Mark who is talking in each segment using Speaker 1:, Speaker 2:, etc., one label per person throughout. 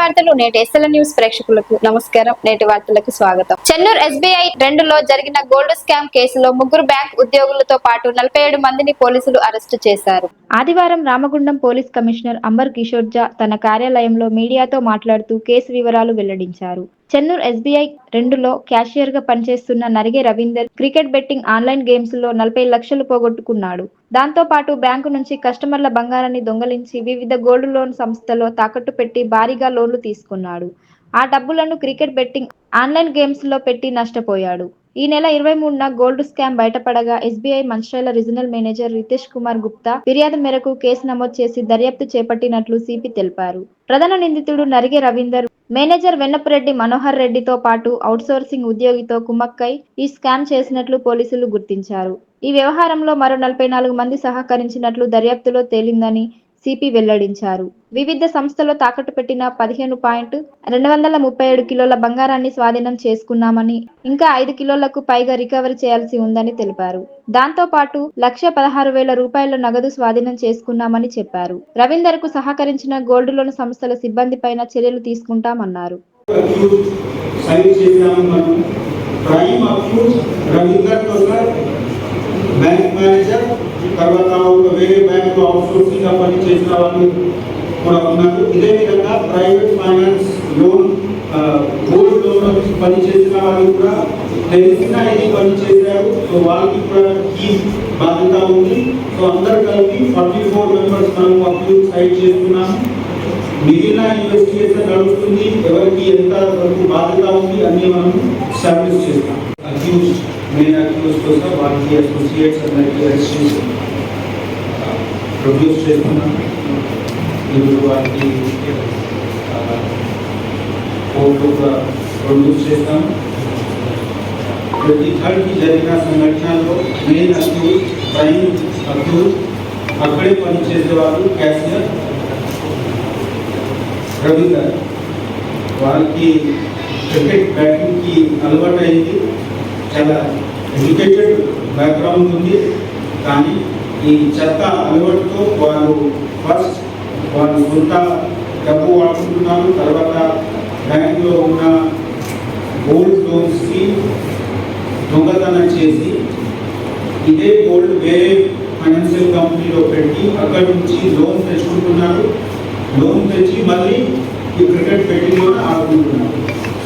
Speaker 1: వార్తలు నేటి SL news ప్రేక్షకులకు నమస్కారం. నేటి వార్తలకు స్వాగతం. చెన్నూరు ఎస్బీఐ 2లో జరిగిన గోల్డ్ స్కామ్ కేసులో 3 బ్యాంక్ ఉద్యోగులతో పాటు 47 మందిని పోలీసులు అరెస్టు చేశారు. ఆదివారం రామగుండం పోలీస్ కమిషనర్ అంబర్ కిషోర్ జా తన కార్యాలయంలో మీడియాతో మాట్లాడుతూ కేసు వివరాలు వెల్లడించారు. చెన్నూరు ఎస్బీఐ 2లో క్యాషియర్ గా పనిచేస్తున్న Narige Ravinder cricket betting online games లో 40 లక్షలు పోగొట్టుకున్నాడు. దాంతో పాటు బ్యాంకు నుంచి కస్టమర్ల బంగారాన్ని దొంగలించి వివిధ గోల్డ్ లోన్ సంస్థలో తాకట్టు పెట్టి భారీగా లోన్లు తీసుకున్నాడు. ఆ డబ్బులను క్రికెట్ బెట్టింగ్ ఆన్లైన్ గేమ్స్ లో పెట్టి నష్టపోయాడు. ఈ నెల 23న గోల్డ్ స్కామ్ బయటపడగా SBI Mancherial regional manager Ritesh Kumar Gupta ఫిర్యాదు మేరకు కేసు నమోదు చేసి దర్యాప్తు చేపట్టినట్లు సిపి తెలిపారు. ప్రధాన నిందితుడు నరిగే రవీందర్ మేనేజర్ వెన్నపురెడ్డి మనోహర్ రెడ్డితో పాటు అవుట్సోర్సింగ్ ఉద్యోగితో కుమ్మక్కై ఈ స్కామ్ చేసినట్లు పోలీసులు గుర్తించారు. ఈ వ్యవహారంలో మరో 44 మంది సహకరించినట్లు దర్యాప్తులో తేలిందని సిపి వెల్లడించారు. వివిధ సంస్థలో తాకట్టు పెట్టిన 15.237 కిలోల బంగారాన్ని స్వాధీనం చేసుకున్నామని, ఇంకా 5 కిలోలకు పైగా రికవరీ చేయాల్సి ఉందని తెలిపారు. దాంతో పాటు 1,16,000 రూపాయల నగదు స్వాధీనం చేసుకున్నామని చెప్పారు. రవీందర్ కు సహకరించిన గోల్డ్ లోన్ సంస్థల సిబ్బందిపైన చర్యలు తీసుకుంటామన్నారు.
Speaker 2: బ్యాంక్ మేనేజర్ తర్వాత వేరే బ్యాంకులో అవుట్సోర్సింగ్ గా పనిచేసిన వాళ్ళు కూడా ఉన్నారు. ఇదే విధంగా private finance loan gold loan పనిచేసిన వాళ్ళు కూడా తెలిసిన ఇది పనిచేశారు. సో వాళ్ళకి కూడా కీ బాధ్యత ఉంది. సో అందరు కలిపి 44 మెంబర్స్ మనం అక్యూజ్ సైడ్ చేస్తున్నాము. మిగిలిన ఇన్వెస్టిగేషన్ నడుస్తుంది. ఎవరికి ఎంత వరకు బాధ్యత ఉంది అన్ని మనం ఎస్టాబ్లిష్ చేస్తాం. అక్యూజ్ మెయిన్ అక్యూజ్ కోసం వాళ్ళకి అసోసియేట్స్ అందరికీ అరెస్ట్ చేసి ప్రొడ్యూస్ చేస్తున్నాం. ఇప్పుడు వారికి కోర్టుగా ప్రొడ్యూస్ చేస్తాం. ప్రతి థర్డ్కి జరిగిన సంఘటనలో మెయిన్ అక్యూజ్ ప్రైమ్ అక్యూజ్ అక్కడే పనిచేసేవాళ్ళు క్యాషియర్ రవీందర్. వాళ్ళకి క్రికెట్ బ్యాటింగ్కి అలవాటు అయింది. చాలా ఎడ్యుకేటెడ్ బ్యాక్గ్రౌండ్ ఉంది. కానీ ఈ చెత్త అలవాటుతో వాళ్ళు సొంత డబ్బు వాడుకుంటున్నారు. తర్వాత బ్యాంకులో ఉన్న గోల్డ్ లోన్స్కి దొంగతనం చేసి ఇదే గోల్డ్ వేరే ఫైనాన్షియల్ కంపెనీలో పెట్టి అక్కడి నుంచి లోన్ తెచ్చుకుంటున్నారు. లోన్ తెచ్చి మళ్ళీ ఈ క్రికెట్ బెట్టింగ్లోనే ఆడుకుంటున్నారు.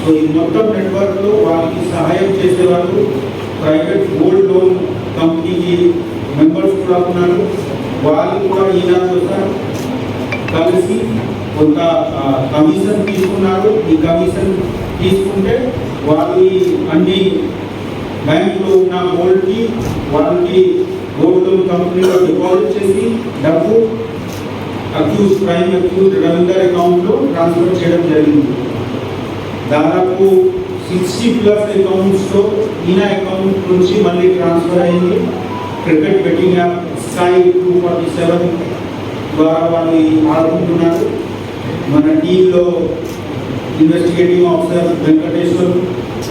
Speaker 2: సో ఈ మొత్తం నెట్వర్క్లో వాళ్ళకి సహాయం చేసేవాళ్ళు ప్రైవేట్ గోల్డ్ లోన్ కంపెనీకి మెంబర్స్ కూడా ఉన్నారు. వాళ్ళు కూడా ఈనాడు కలిసి కొంత కమిషన్ తీసుకున్నారు. ఈ కమిషన్ తీసుకుంటే వాళ్ళు అన్ని బ్యాంకులో ఉన్న గోల్డ్కి వాళ్ళకి గోల్డ్ లోన్ కంపెనీలో డిపాజిట్ చేసి డబ్బు అక్యూజ్ ప్రైమ్ అక్యూజ్ రవీందర్ అకౌంట్లో ట్రాన్స్ఫర్ చేయడం జరిగింది. దాదాపు 60+ అకౌంట్స్లో ఈయన అకౌంట్ నుంచి మళ్ళీ ట్రాన్స్ఫర్ అయింది. క్రికెట్ బెట్టింగ్ యాప్ స్కై 247 ద్వారా వాళ్ళు ఆడుకుంటున్నారు. మన టీంలో ఇన్వెస్టిగేటివ్ ఆఫీసర్ వెంకటేశ్వర్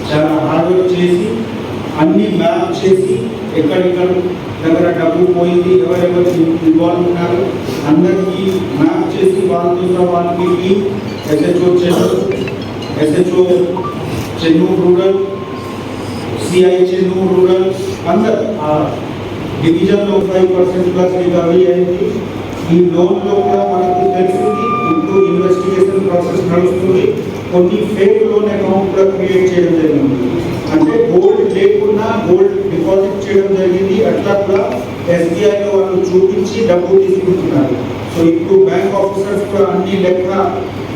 Speaker 2: చాలా హార్డ్ వర్క్ చేసి అన్ని మ్యాప్ చేసి ఎక్కడెక్కడ దగ్గర డబ్బు పోయింది, ఎవరెవరు ఇన్వాల్వ్ ఉన్నారు అందరికీ మ్యాప్ చేసి వాళ్ళకి SHO Chennur rural, CI Chennur rural అందరు డివిజన్లో 5% రికవరీ అయింది. ఈ లోన్లో కూడా మనకు తెలిసింది. ఇప్పుడు ఇన్వెస్టిగేషన్ ప్రాసెస్ నడుస్తుంది. కొన్ని ఫేక్ లోన్ అకౌంట్ కూడా క్రియేట్ చేయడం జరిగింది. అంటే గోల్డ్ లేకుండా గోల్డ్ డిపాజిట్ చేయడం జరిగింది. అట్లా కూడా ఎస్బీఐలో వాళ్ళు చూపించి డబ్బు తీసుకుంటున్నారు. సో ఇప్పుడు బ్యాంక్ ఆఫీసర్స్ కూడా అన్ని లెక్క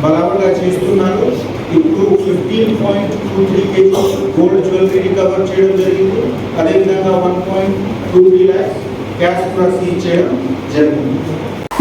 Speaker 2: బరాబర్గా చేస్తున్నారు. ఇప్పుడు 15.23 kg గోల్డ్ జ్యువెలరీ రికవర్ చేయడం జరిగింది. అదేవిధంగా 1.23 lakhs క్యాష్ కూడా సీజ్ చేయడం జరిగింది.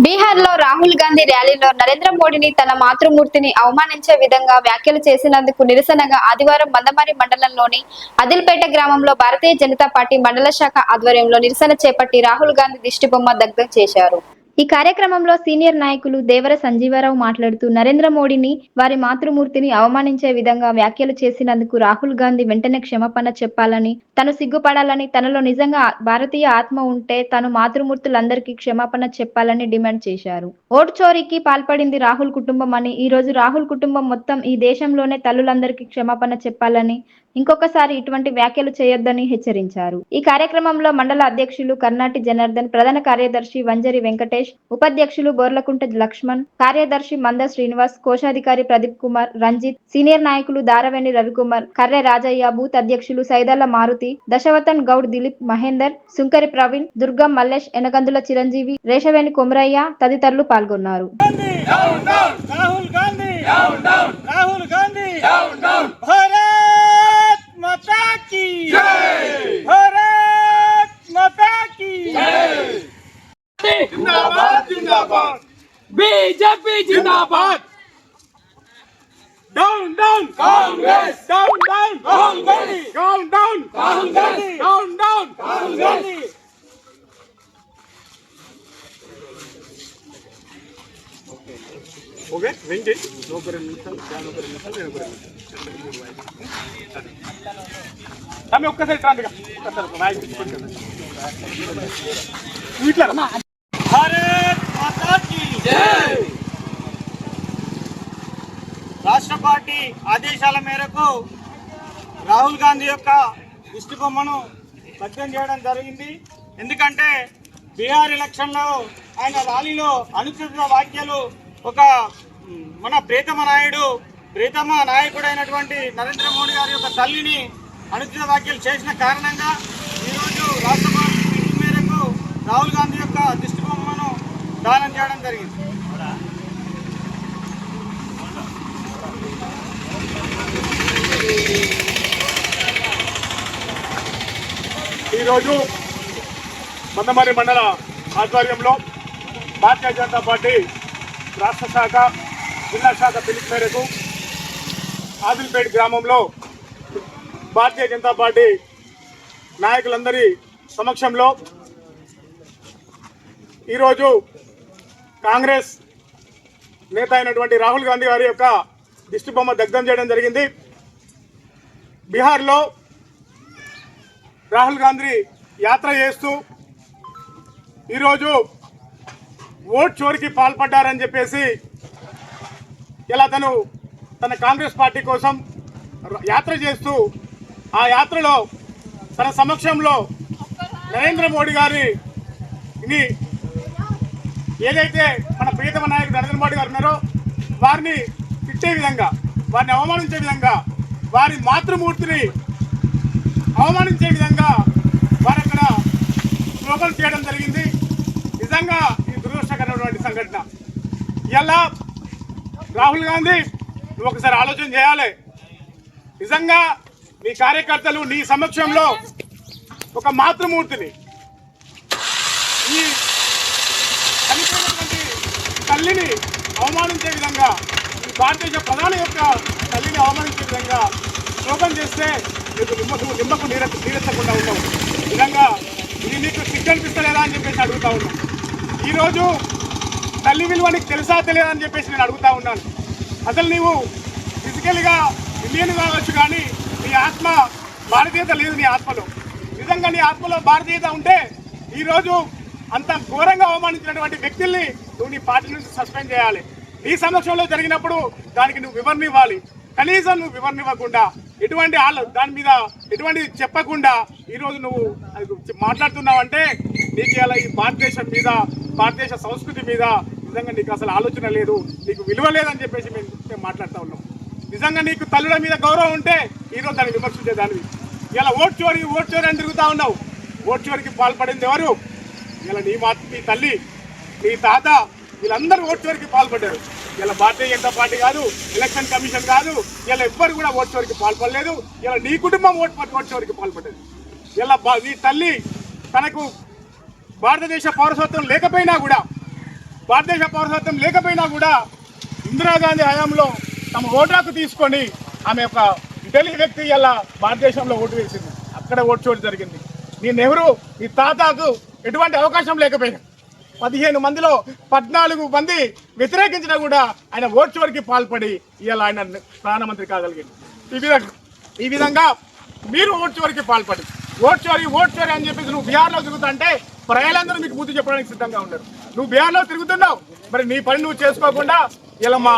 Speaker 1: బీహార్ లో రాహుల్ గాంధీ ర్యాలీలో నరేంద్ర మోడీని తన మాతృమూర్తిని అవమానించే విధంగా వ్యాఖ్యలు చేసినందుకు నిరసనగా ఆదివారం మందమరి మండలంలోని అదిల్పేట గ్రామంలో భారతీయ జనతా పార్టీ మండల శాఖ ఆధ్వర్యంలో నిరసన చేపట్టి రాహుల్ గాంధీ దిష్టిబొమ్మ దగ్ధం చేశారు. ఈ కార్యక్రమంలో సీనియర్ నాయకులు దేవర సంజీవరావు మాట్లాడుతూ నరేంద్ర మోడీని వారి మాతృమూర్తిని అవమానించే విధంగా వ్యాఖ్యలు చేసినందుకు రాహుల్ గాంధీ వెంటనే క్షమాపణ చెప్పాలని, తను సిగ్గుపడాలని, తనలో నిజంగా భారతీయ ఆత్మ ఉంటే తను మాతృమూర్తులందరికీ క్షమాపణ చెప్పాలని డిమాండ్ చేశారు. ఓటు చోరీకి పాల్పడింది రాహుల్ కుటుంబం అని, ఈ రోజు రాహుల్ కుటుంబం మొత్తం ఈ దేశంలోనే తల్లులందరికీ క్షమాపణ చెప్పాలని, ఇంకొకసారి ఇటువంటి వ్యాఖ్యలు చేయొద్దని హెచ్చరించారు. ఈ కార్యక్రమంలో మండల అధ్యక్షులు కర్నాటి జనార్దన్, ప్రధాన కార్యదర్శి వంజరి వెంకటేష్, ఉపాధ్యక్షులు బోర్లకుంట లక్ష్మణ్, కార్యదర్శి మంద శ్రీనివాస్, కోశాధికారి ప్రదీప్ కుమార్, రంజిత్, సీనియర్ నాయకులు దారవేణి రవికుమార్, కర్రె రాజయ్య, బూత్ అధ్యక్షులు సైదల్ల మారుతి, దశవతన్ గౌడ్, దిలీప్, మహేందర్, సుంకరి ప్రవీణ్, దుర్గం మల్లేష్, ఎనగందుల చిరంజీవి, రేషవేణి కొమరయ్య తదితరులు పాల్గొన్నారు.
Speaker 3: రాహుల్ గాంధీ भारत माता की जय, भारत माता की जय, जिंदाबाद जिंदाबाद, बीजेपी जिंदाबाद, down down Congress, down down Rahul Gandhi, down down Rahul Gandhi, down down Rahul Gandhi. Okay వెండి నోకరు నిమిషాలు నోకరు నిమిషాలు నేను ఒకరు తమ్మి ఒక్కసారి ట్రాండిగా ఒక్కసారి మైక్ తీసుకుంటాను ఇట్లా భారత్ మాతా కీ జై. రాష్ట్ర పార్టీ ఆదేశాల మేరకు రాహుల్ గాంధీ యొక్క దిష్టి బొమ్మను భగ్నం చేయడం జరిగింది. ఎందుకంటే బీహార్ ఎలక్షన్లో ఆయన ర్యాలీలో అనుచిత వ్యాఖ్యలు ఒక మన ప్రియతమ నాయకుడైనటువంటి నరేంద్ర మోడీ గారి యొక్క తల్లిని అనుచిత వ్యాఖ్యలు చేసిన కారణంగా ఈరోజు రాష్ట్ర పార్టీ పిలుపు మేరకు రాహుల్ గాంధీ యొక్క దిష్టి బొమ్మను దానం చేయడం జరిగింది. ఈరోజు మందమరి మండల ఆధ్వర్యంలో భారతీయ జనతా పార్టీ రాష్ట్ర శాఖ జిల్లా శాఖ పిలుపు మేరకు ఆదిల్పేట గ్రామంలో భారతీయ జనతా పార్టీ నాయకులందరి సమక్షంలో ఈరోజు కాంగ్రెస్ నేత అయినటువంటి రాహుల్ గాంధీ గారి యొక్క దిష్టి బొమ్మ దగ్ధం చేయడం జరిగింది. బీహార్లో రాహుల్ గాంధీ యాత్ర చేస్తూ ఈరోజు ఓట్ చోరికి పాల్పడ్డారని చెప్పేసి ఇలా తన కాంగ్రెస్ పార్టీ కోసం యాత్ర చేస్తూ ఆ యాత్రలో తన సమక్షంలో నరేంద్ర మోడీ గారిని ఏదైతే మన ప్రియతమ నాయకుడు నరేంద్ర మోడీ గారు ఉన్నారో వారిని తిట్టే విధంగా, వారిని అవమానించే విధంగా, వారి మాతృమూర్తిని అవమానించే విధంగా వారు అక్కడ స్లోగన్ చేయడం జరిగింది. నిజంగా ఇది దురదృష్టకరమైనటువంటి సంఘటన. ఇలా రాహుల్ గాంధీ నువ్వు ఒకసారి ఆలోచన చేయాలి. నిజంగా నీ కార్యకర్తలు నీ సమక్షంలో ఒక మాతృమూర్తిని, ఈ చనిపోయినటువంటి తల్లిని అవమానించే విధంగా, ఈ భారతదేశ ప్రధాని యొక్క తల్లిని అవమానించే విధంగా స్లోగన్ చేస్తే నీకు నిమ్మకు నీరెత్తకుండా ఉన్నావు. నిజంగా ఇది నీకు సిగ్గనిపిస్తలేదా అని చెప్పేసి అడుగుతా ఉన్నాను. ఈరోజు తల్లి విలువ నీకు తెలుసా తెలియదా అని చెప్పేసి నేను అడుగుతా ఉన్నాను. అసలు నీవు ఫిజికల్గా ఇండియన్ కావచ్చు, కానీ నీ ఆత్మ భారతీయత లేదు నీ ఆత్మలో. నిజంగా నీ ఆత్మలో భారతీయత ఉంటే ఈరోజు అంత ఘోరంగా అవమానించినటువంటి వ్యక్తుల్ని నువ్వు నీ పార్టీ నుంచి సస్పెండ్ చేయాలి. నీ సమక్షంలో జరిగినప్పుడు దానికి నువ్వు వివరణ ఇవ్వాలి. కనీసం నువ్వు వివరణ ఇవ్వకుండా, ఎటువంటి దాని మీద ఎటువంటి చెప్పకుండా ఈరోజు నువ్వు మాట్లాడుతున్నావంటే నీకు ఇలా ఈ భారతదేశం మీద, భారతదేశ సంస్కృతి మీద నిజంగా నీకు అసలు ఆలోచన లేదు, నీకు విలువ లేదని చెప్పేసి మేము మాట్లాడుతూ ఉన్నాం. నిజంగా నీకు తల్లుల మీద గౌరవం ఉంటే ఈరోజు దాన్ని విమర్శించేదానివి. ఇలా ఓట్ చోరీ అని తిరుగుతూ ఉన్నావు. ఓట్ చోరీకి పాల్పడింది ఎవరు? ఇలా నీ తల్లి, నీ తాత, వీళ్ళందరూ ఓట్ చోరీకి పాల్పడ్డారు. ఇలా భారతీయ జనతా పార్టీ కాదు, ఎలక్షన్ కమిషన్ కాదు, ఇలా ఎవ్వరు కూడా ఓట్ చోరీకి పాల్పడలేదు. ఇలా నీ కుటుంబం ఓట్ చోరీకి పాల్పడ్డది. ఇలా నీ తల్లి తనకు భారతదేశ పౌరసత్వం లేకపోయినా కూడా ఇందిరాగాంధీ హయాంలో తమ ఓటాకు తీసుకొని ఆమె యొక్క ఢిల్లీ వ్యక్తి ఇలా భారతదేశంలో ఓటు వేసింది. అక్కడ ఓటు చోటు జరిగింది. నీ నెహ్రూ, నీ తాతకు ఎటువంటి అవకాశం లేకపోయినా 15 మందిలో 14 మంది వ్యతిరేకించినా కూడా ఆయన ఓట్ చివరికి పాల్పడి ఇవాళ ఆయన ప్రధానమంత్రి కాగలిగింది. ఈ విధంగా మీరు ఓట్ చివరికి పాల్పడి ఓట్ చోరీ అని చెప్పేసి నువ్వు బీహార్లో తిరుగుతా అంటే ప్రజలందరూ మీకు బుద్ధి చెప్పడానికి సిద్ధంగా ఉన్నారు. నువ్వు బీహార్లో తిరుగుతున్నావు, మరి నీ పని నువ్వు చేసుకోకుండా ఇలా మా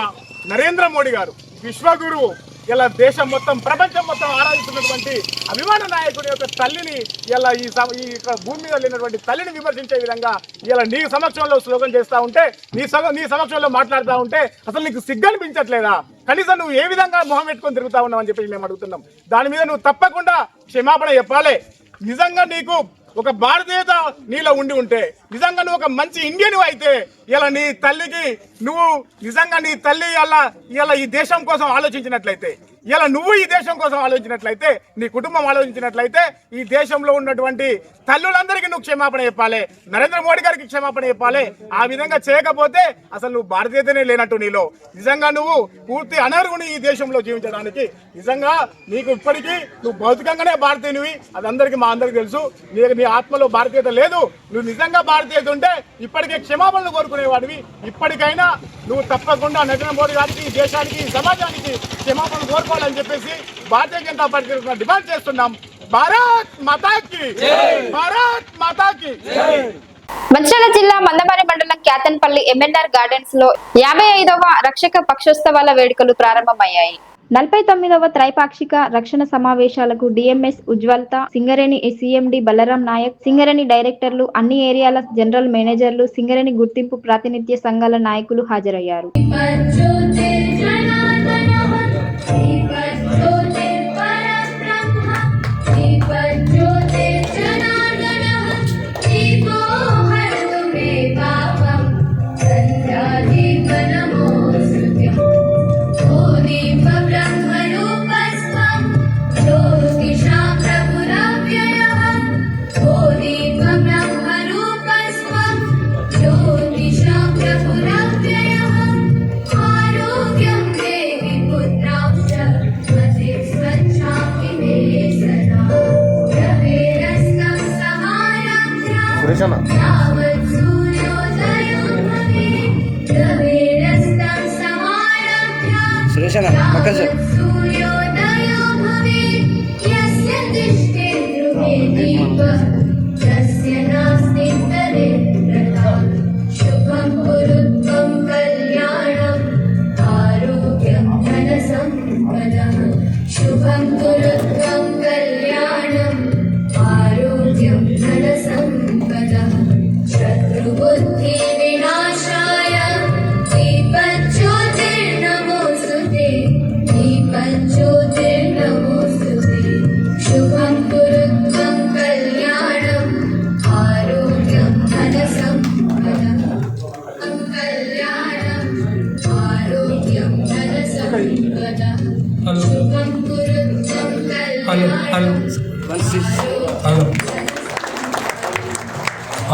Speaker 3: నరేంద్ర మోడీ గారు విశ్వగురువు ఇలా దేశం మొత్తం ప్రపంచం మొత్తం ఆరాధిస్తున్నటువంటి అభిమాన నాయకుడి యొక్క తల్లిని ఇలా ఈ భూమి మీద లేనటువంటి తల్లిని విమర్శించే విధంగా ఇలా నీ సమక్షంలో స్లోగన్ చేస్తూ ఉంటే నీ సమక్షంలో మాట్లాడుతూ ఉంటే అసలు నీకు సిగ్గనిపించట్లేదా? కనీసం నువ్వు ఏ విధంగా మొహం పెట్టుకొని తిరుగుతా ఉన్నావు అని చెప్పి మేము అడుగుతున్నాం. దాని మీద నువ్వు తప్పకుండా క్షమాపణ చెప్పాలి. నిజంగా నీకు ఒక భారతీయత నీలో ఉండి ఉంటే, నిజంగా నువ్వు ఒక మంచి ఇండియన్ అయితే ఇలా నీ తల్లికి నువ్వు నిజంగా నీ తల్లి ఇలా ఈ దేశం కోసం ఆలోచించినట్లయితే, ఇలా నువ్వు ఈ దేశం కోసం ఆలోచించినట్లయితే, నీ కుటుంబం ఆలోచించినట్లయితే ఈ దేశంలో ఉన్నటువంటి తల్లులందరికీ నువ్వు క్షమాపణ చెప్పాలి, నరేంద్ర మోడీ గారికి క్షమాపణ చెప్పాలి. ఆ విధంగా చేయకపోతే అసలు నువ్వు భారతీయతనే లేనట్టు నీలో. నిజంగా నువ్వు పూర్తి అనర్హుని ఈ దేశంలో జీవించడానికి. నిజంగా నీకు ఇప్పటికీ నువ్వు భౌతికంగానే భారతీయునివి, అది మా అందరికీ తెలుసు. నీ ఆత్మలో భారతీయత లేదు. నువ్వు నిజంగా భారతీయత ఉంటే ఇప్పటికే క్షమాపణలు కోరుకునేవాడివి. ఇప్పటికైనా నువ్వు తప్పకుండా నరేంద్ర మోడీ గారికి, ఈ దేశానికి, ఈ సమాజానికి క్షమాపణలు కోరుకోవాలని చెప్పేసి భారతీయ జనతా పార్టీ డిమాండ్ చేస్తున్నాం. భారత్ మాతాకి భారత్ మాతాకి.
Speaker 1: మంచిర్యాల జిల్లా మందమరి మండలం క్యాతన్పల్లి ఎంఎన్ఆర్ గార్డెన్స్ లో 55వ రక్షక పక్షోత్సవాల వేడుకలు ప్రారంభమయ్యాయి. 49వ త్రైపాక్షిక రక్షణ సమావేశాలకు డిఎంఎస్ ఉజ్వల్త, సింగరేణి సిఎండి బలరాం నాయక్, సింగరేణి డైరెక్టర్లు, అన్ని ఏరియాల జనరల్ మేనేజర్లు, సింగరేణి గుర్తింపు ప్రాతినిధ్య సంఘాల నాయకులు హాజరయ్యారు.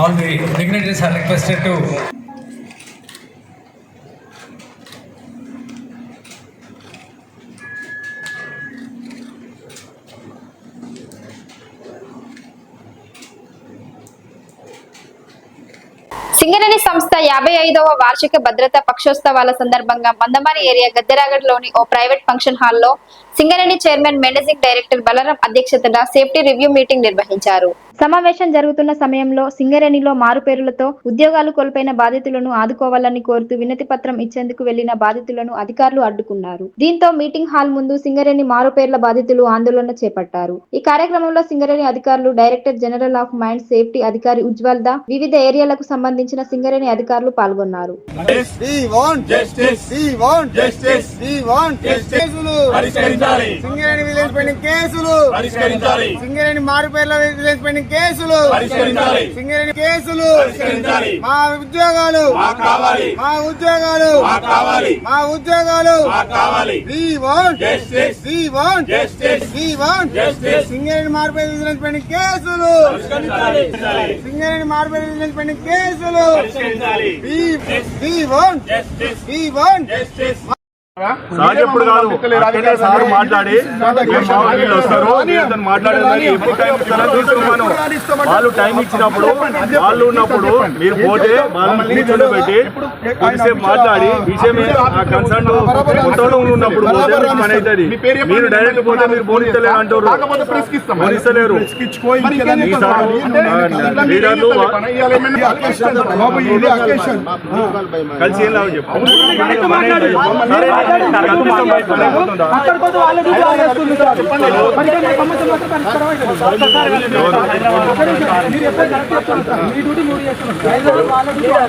Speaker 4: All the dignitaries are requested to
Speaker 1: Singareni సంస్థ 55వ వార్షిక భద్రతా పక్షోత్సవాల సందర్భంగా మందమరి ఏరియా గద్దెరాగడ్లోని ఓ ప్రైవేట్ ఫంక్షన్ హాల్లో Singareni chairman managing director Balaram అధ్యక్షతన సేఫ్టీ రివ్యూ మీటింగ్ నిర్వహించారు. సమావేశం జరుగుతున్న సమయంలో సింగరేణిలో మారుపేరులతో ఉద్యోగాలు కోల్పోయిన బాధితులను ఆదుకోవాలని కోరుతూ వినతి పత్రం ఇచ్చేందుకు వెళ్లిన బాధితులను అధికారులు అడ్డుకున్నారు. దీంతో మీటింగ్ హాల్ ముందు సింగరేణి మారుపేర్ల బాధితులు ఆందోళన చేపట్టారు. ఈ కార్యక్రమంలో సింగరేణి అధికారులు, director general of mines safety అధికారి ఉజ్వల్ద, వివిధ ఏరియాలకు సంబంధించిన సింగరేణి అధికారులు పాల్గొన్నారు.
Speaker 5: సింగరేణి విలేజ్ పెండింగ్ కేసులు పరిష్కరించాలి. సింగరేణి మారుపేర్ల విలేజ్ పెండింగ్ కేసులు పరిష్కరించాలి. సింగరేణి కేసులు పరిష్కరించాలి. మా ఉద్యోగాలు మాకు కావాలి. మా ఉద్యోగాలు మాకు కావాలి. మా ఉద్యోగాలు మాకు కావాలి. We want justice. We want justice. We want justice. Singareni మారుపేర్ల విలేజ్ పెండింగ్ కేసులు పరిష్కరించాలి. సింగరేణి మారుపేర్ల విలేజ్ పెండింగ్ కేసులు పరిష్కరించాలి. We want justice. We want justice.
Speaker 6: ఎప్పుడు కాదు అక్కడే సార్ మాట్లాడి వీళ్ళు వస్తారు మాట్లాడేదాన్ని ఎప్పుడు టైం ఇస్తారో చూస్తున్నాను. వాళ్ళు టైం ఇచ్చినప్పుడు వాళ్ళు ఉన్నప్పుడు మీరు పోతే వాళ్ళని కూర్చొని పెట్టి కొద్దిసేపు మాట్లాడి విషయం కన్సర్న్ మొత్తం ఉన్నప్పుడు పని అవుతుంది. మీరు డైరెక్ట్ పోతే మీరు పోలీసులే అంటారు, పోలీసులేరు. లీడర్లు కలిసి ఏం లాభం చెప్పు.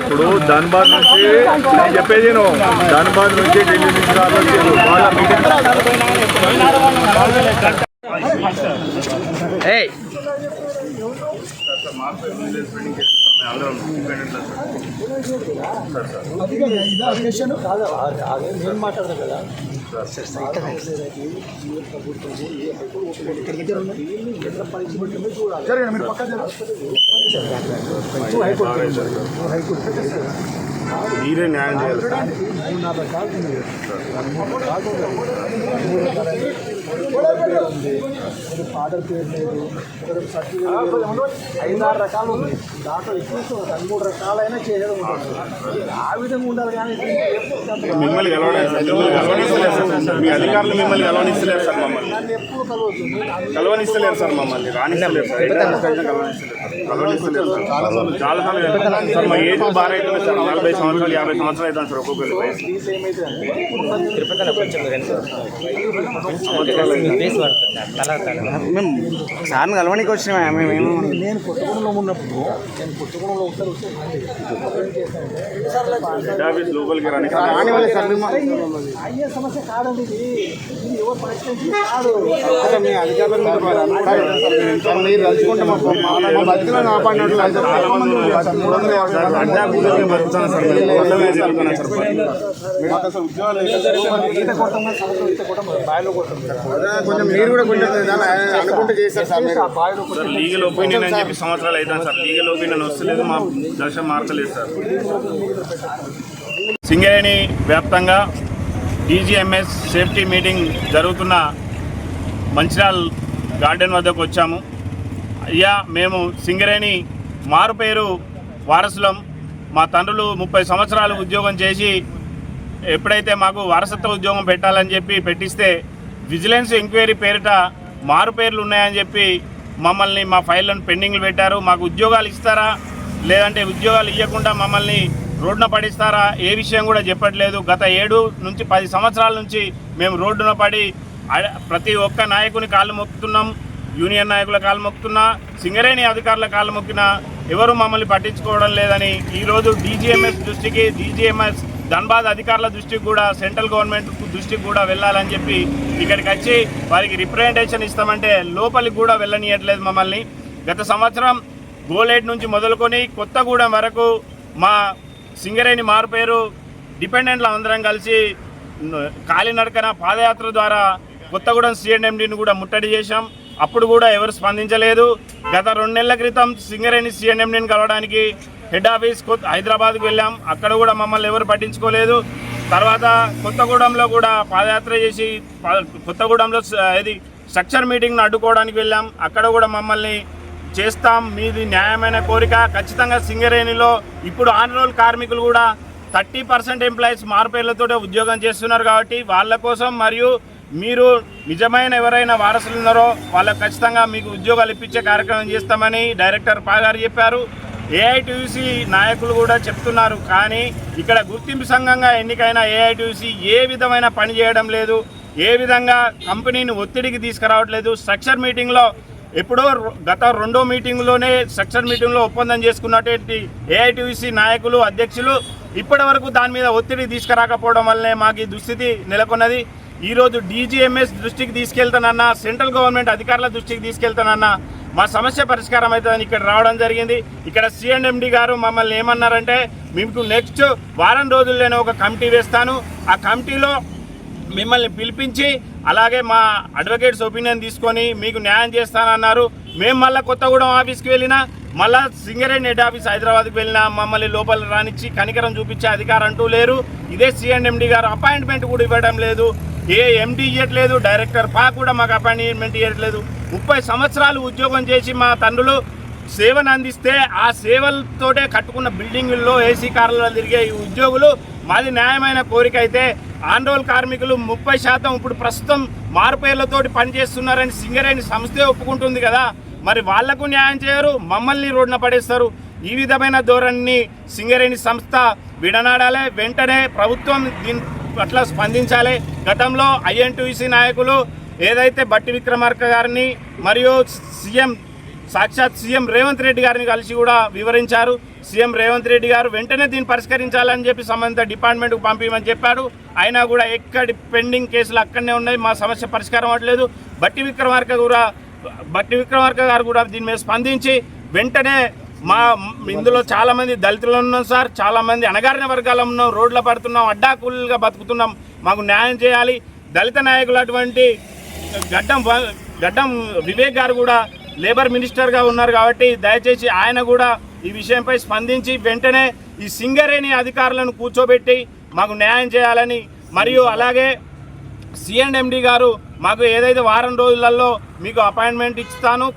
Speaker 6: ఇప్పుడు ధన్బాద్ నుంచి నేను చెప్పేది ధన్బాద్ నుంచి ఢిల్లీ నుంచి మీరే న్యాయం చేయాలి.
Speaker 5: ఫాదర్ పేరు లేదు, 5-6 రకాలు ఉంది. దాంట్లో ఎక్కువ 3 రకాలైనా చేయడం ఉంటుంది. ఆ విధంగా ఉండాలి. కానీ
Speaker 6: మిమ్మల్ని మీ అధికారులు మిమ్మల్ని కలవనిస్తలేరు సార్. మమ్మల్ని కలవనిస్తలేరు సార్. మమ్మల్ని రాణిస్తలేరు సార్. కలవనిస్తలేరు సార్. చాలాసార్లు సార్ మా ఏజ్ బాగా అవుతుంది సార్. 40 సంవత్సరాలు 50 సంవత్సరాలు అవుతాను సార్. ఒక్కొక్కరు
Speaker 7: మేము సార్ని కలవడానికి వచ్చినా మేము.
Speaker 5: నేను కొత్తగూడెంలో ఉన్నప్పుడు
Speaker 6: లోపలికి రాని
Speaker 5: అయ్యే సమస్య కాదండి. ఇది ఎవరు పరిష్కరించి కాదు.
Speaker 6: మీ అధికారులు మీరు తలుచుకుంటే మా బతుకులను కాపాడినట్లు కొంచెం మీరు కూడా కొంచెం అనుకుంటే చేస్తారు సార్. లీగల్ ఒపీనియన్ అని చెప్పి సంవత్సరాలు అవుతాను సార్. లీగల్ ఒపీనియన్ వస్తలేదు, మా దశ మార్చలేదు సార్. సింగరేణి వ్యాప్తంగా డీజీఎంఎస్ సేఫ్టీ మీటింగ్ జరుగుతున్న మంచిర్యాల్ గార్డెన్ వద్దకు వచ్చాము. అయ్యా, మేము సింగరేణి మారుపేరు వారసులం. మా తండ్రులు 30 సంవత్సరాలు ఉద్యోగం చేసి ఎప్పుడైతే మాకు వారసత్వ ఉద్యోగం పెట్టాలని చెప్పి పెట్టిస్తే విజిలెన్స్ ఎంక్వైరీ పేరిట మారు పేర్లు ఉన్నాయని చెప్పి మమ్మల్ని మా ఫైళ్ళను పెండింగ్లు పెట్టారు. మాకు ఉద్యోగాలు ఇస్తారా లేదంటే ఉద్యోగాలు ఇవ్వకుండా మమ్మల్ని రోడ్డున పడిస్తారా ఏ విషయం కూడా చెప్పట్లేదు. గత 7 నుంచి 10 సంవత్సరాల నుంచి మేము రోడ్డున పడి ప్రతి ఒక్క నాయకుని కాళ్ళు మొక్కుతున్నాం. యూనియన్ నాయకుల కాళ్ళు మొక్కుతున్నా, సింగరేణి అధికారుల కాళ్ళు మొక్కినా ఎవరు మమ్మల్ని పట్టించుకోవడం లేదని ఈరోజు డీజీఎంఎస్ దృష్టికి, డీజీఎంఎస్ ధన్బాద్ అధికారుల దృష్టికి కూడా, సెంట్రల్ గవర్నమెంట్ దృష్టికి కూడా వెళ్ళాలని చెప్పి ఇక్కడికి వచ్చి వారికి రిప్రజెంటేషన్ ఇస్తామంటే లోపలికి కూడా వెళ్ళనీయట్లేదు మమ్మల్ని. గత సంవత్సరం గోలేట్ నుంచి మొదలుకొని కొత్తగూడెం వరకు మా సింగరేణి మారుపేరు డిపెండెంట్లు అందరం కలిసి కాలినడకన పాదయాత్ర ద్వారా కొత్తగూడెం సిఎండిని కూడా ముట్టడి చేశాం. అప్పుడు కూడా ఎవరు స్పందించలేదు. గత 2 నెలల క్రితం సింగరేణి సిఎండిని కలవడానికి హెడ్ ఆఫీస్ హైదరాబాద్కు వెళ్ళాం. అక్కడ కూడా మమ్మల్ని ఎవరు పట్టించుకోలేదు. తర్వాత కొత్తగూడెంలో కూడా పాదయాత్ర చేసి కొత్తగూడెంలో ఇది స్ట్రక్చర్ మీటింగ్ను అడ్డుకోవడానికి వెళ్ళాం. అక్కడ కూడా మమ్మల్ని చేస్తాం, మీది న్యాయమైన కోరిక, ఖచ్చితంగా సింగరేణిలో ఇప్పుడు ఆన్ రోల్ కార్మికులు కూడా 30% ఎంప్లాయీస్ మారుపేర్లతో ఉద్యోగం చేస్తున్నారు. కాబట్టి వాళ్ళ కోసం మరియు మీరు నిజమైన ఎవరైనా వారసులు ఉన్నారో వాళ్ళకు ఖచ్చితంగా మీకు ఉద్యోగాలు ఇప్పించే కార్యక్రమం చేస్తామని డైరెక్టర్ పాగారు చెప్పారు. ఏఐటీయూసీ నాయకులు కూడా చెప్తున్నారు. కానీ ఇక్కడ గుర్తింపు సంఘంగా ఎన్నికైన ఏఐటీయూసీ ఏ విధమైన పని చేయడం లేదు, ఏ విధంగా కంపెనీని ఒత్తిడికి తీసుకురావట్లేదు. స్ట్రక్చర్ మీటింగ్లో ఎప్పుడో గత 2వ మీటింగ్లోనే స్ట్రక్చర్ మీటింగ్లో ఒప్పందం చేసుకున్నటువంటి ఏఐటీయూసీ నాయకులు, అధ్యక్షులు ఇప్పటి వరకు దాని మీద ఒత్తిడి తీసుకురాకపోవడం వల్లనే మాకు ఈ దుస్థితి నెలకొన్నది. ఈరోజు డీజీఎంఎస్ దృష్టికి తీసుకెళ్తానన్నా, సెంట్రల్ గవర్నమెంట్ అధికారుల దృష్టికి తీసుకెళ్తానన్నా మా సమస్య పరిష్కారం అవుతుందని ఇక్కడ రావడం జరిగింది. ఇక్కడ సిఎండి గారు మమ్మల్ని ఏమన్నారంటే, మీకు నెక్స్ట్ వారం రోజుల్లోనే ఒక కమిటీ వేస్తాను, ఆ కమిటీలో మిమ్మల్ని పిలిపించి అలాగే మా అడ్వకేట్స్ ఒపీనియన్ తీసుకొని మీకు న్యాయం చేస్తానన్నారు. మేము మళ్ళీ కొత్తగూడెం ఆఫీస్కి వెళ్ళినా మళ్ళా సింగరేణి హెడ్ ఆఫీస్ హైదరాబాద్కి వెళ్ళినా మమ్మల్ని లోపల రానిచ్చి కనికరం చూపించే అధికారం అంటూ లేరు. ఇదే C&MD గారు అపాయింట్మెంట్ కూడా ఇవ్వడం లేదు. ఏ ఎండి ఇవ్వట్లేదు, డైరెక్టర్ కూడా మాకు అపాయింట్మెంట్ ఇవ్వట్లేదు. 30 సంవత్సరాలు ఉద్యోగం చేసి మా తండ్రులు సేవను అందిస్తే ఆ సేవలతోటే కట్టుకున్న బిల్డింగుల్లో ఏసీ కార్లలో తిరిగే ఈ ఉద్యోగులు మాది న్యాయమైన కోరిక అయితే ఆన్ రోల్ కార్మికులు 30% ఇప్పుడు ప్రస్తుతం మారుపేర్లతోటి పనిచేస్తున్నారని సింగరేణి సంస్థే ఒప్పుకుంటుంది కదా, మరి వాళ్లకు న్యాయం చేయరు, మమ్మల్ని రోడ్డున పడేస్తారు. ఈ విధమైన ధోరణిని సింగరేణి సంస్థ విడనాడాలి. వెంటనే ప్రభుత్వం దీని పట్ల స్పందించాలి. గతంలో INTUC నాయకులు ఏదైతే బట్టి విక్రమార్క గారిని మరియు సాక్షాత్ సీఎం రేవంత్ రెడ్డి గారిని కలిసి కూడా వివరించారు. సీఎం రేవంత్ రెడ్డి గారు వెంటనే దీన్ని పరిష్కరించాలని చెప్పి సంబంధిత డిపార్ట్మెంట్కు పంపించమని చెప్పాడు. అయినా కూడా ఎక్కడి పెండింగ్ కేసులు అక్కడనే ఉన్నాయి, మా సమస్య పరిష్కారం అవ్వట్లేదు. బట్టి విక్రమార్క గారు కూడా దీని మీద స్పందించి వెంటనే ఇందులో చాలామంది దళితులు ఉన్నాం సార్, చాలామంది అణగారిన వర్గాలు ఉన్నాం, రోడ్ల పడుతున్నాం, అడ్డాకూలుగా బతుకుతున్నాం, మాకు న్యాయం చేయాలి. దళిత నాయకులు అటువంటి గడ్డం వివేక్ గారు కూడా లేబర్ మినిస్టర్గా ఉన్నారు కాబట్టి దయచేసి ఆయన కూడా ఈ విషయంపై స్పందించి వెంటనే ఈ సింగరేణి అధికారులను కూర్చోబెట్టి మాకు న్యాయం చేయాలని, మరియు అలాగే C&MD గారు మాకు ఏదైతే వారం రోజులలో మీకు అపాయింట్మెంట్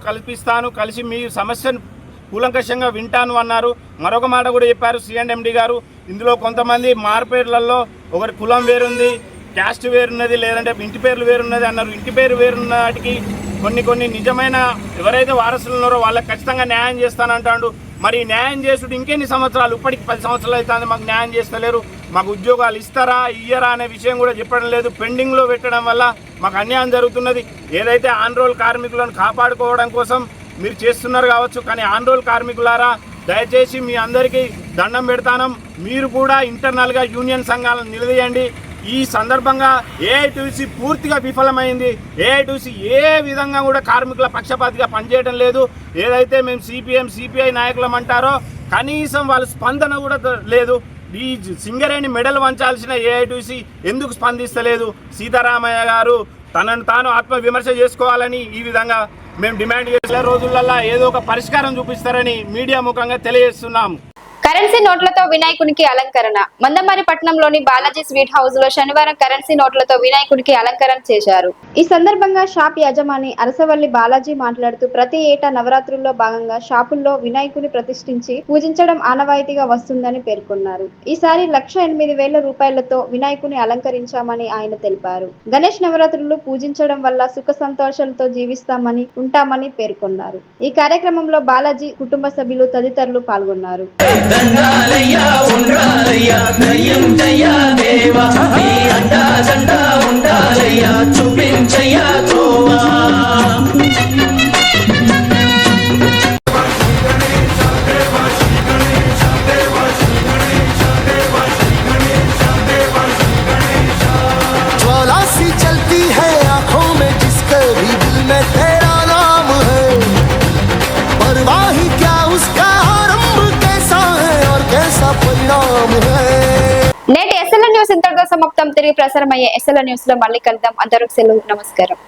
Speaker 6: కల్పిస్తాను, కలిసి మీ సమస్యను కూలంకషంగా వింటాను అన్నారు. మరొక మాట కూడా చెప్పారు C&MD గారు, ఇందులో కొంతమంది మారుపేర్లలో ఒకరి కులం వేరుంది, క్యాస్ట్ వేరున్నది, లేదంటే ఇంటి పేర్లు వేరున్నది అన్నారు. ఇంటి పేరు వేరున్న వాటికి కొన్ని నిజమైన ఎవరైతే వారసులు ఉన్నారో వాళ్ళకి ఖచ్చితంగా న్యాయం చేస్తానంటాడు. మరి న్యాయం చేసుడు ఇంకెన్ని సంవత్సరాలు, ఇప్పటికి 10 సంవత్సరాలు అవుతుంది, మాకు న్యాయం చేస్తలేరు. మాకు ఉద్యోగాలు ఇస్తారా ఇయ్యరా అనే విషయం కూడా చెప్పడం లేదు. పెండింగ్లో పెట్టడం వల్ల మాకు అన్యాయం జరుగుతున్నది. ఏదైతే ఆన్ రోల్ కార్మికులను కాపాడుకోవడం కోసం మీరు చేస్తున్నారు కావచ్చు, కానీ ఆన్ రోల్ కార్మికులారా దయచేసి మీ అందరికీ దండం పెడతాను. మీరు కూడా ఇంటర్నల్గా యూనియన్ సంఘాలను నిలదీయండి. ఈ సందర్భంగా AITUC పూర్తిగా విఫలమైంది. AITUC ఏ విధంగా కూడా కార్మికుల పక్షపాతిగా పనిచేయడం లేదు. ఏదైతే మేము CPM CPI నాయకులం అంటారో కనీసం వాళ్ళ స్పందన కూడా లేదు. ఈ సింగరేణి మెడల్ వంచాల్సిన AITUC ఎందుకు స్పందిస్తలేదు? సీతారామయ్య గారు తనను తాను ఆత్మవిమర్శ చేసుకోవాలని ఈ విధంగా మేము డిమాండ్ చేసే రోజులలో ఏదో ఒక పరిష్కారం చూపిస్తారని మీడియా ముఖంగా తెలియజేస్తున్నాము.
Speaker 1: కరెన్సీ నోట్లతో వినాయకునికి అలంకరణ. మందమరి పట్టణంలోని బాలాజీ స్వీట్ హౌస్ లో శనివారం కరెన్సీ నోట్లతో వినాయకునికి అలంకరణ చేశారు. ఈ సందర్భంగా షాప్ యజమాని అరసవల్లి బాలాజీ మాట్లాడుతూ ప్రతి ఏటా నవరాత్రుల్లో భాగంగా షాపుల్లో వినాయకుని ప్రతిష్ఠించి పూజించడం ఆనవాయితీగా వస్తుందని పేర్కొన్నారు. ఈసారి 1,08,000 రూపాయలతో వినాయకుని అలంకరించామని ఆయన తెలిపారు. గణేష్ నవరాత్రులు పూజించడం వల్ల సుఖ సంతోషాలతో జీవిస్తామని ఉంటామని పేర్కొన్నారు. ఈ కార్యక్రమంలో బాలాజీ కుటుంబ సభ్యులు తదితరులు పాల్గొన్నారు.
Speaker 8: దండాలయ్యా ఉండాలయ్యా దయ్యం జయ దేవ నీ అండా దండా ఉండాలయ్యా చూపించయ్యా తోవా.
Speaker 9: ज्वाला सी चलती है आंखों में जिसके भी दिल में तेरा नाम है, परवाही क्या उसका
Speaker 1: నేటి SLN న్యూస్ ఇంతటితో సమాప్తం. తిరిగి ప్రసారమయ్యే SLN న్యూస్ లో మళ్ళీ కలుద్దాం. అందరూ సెలవు, నమస్కారం.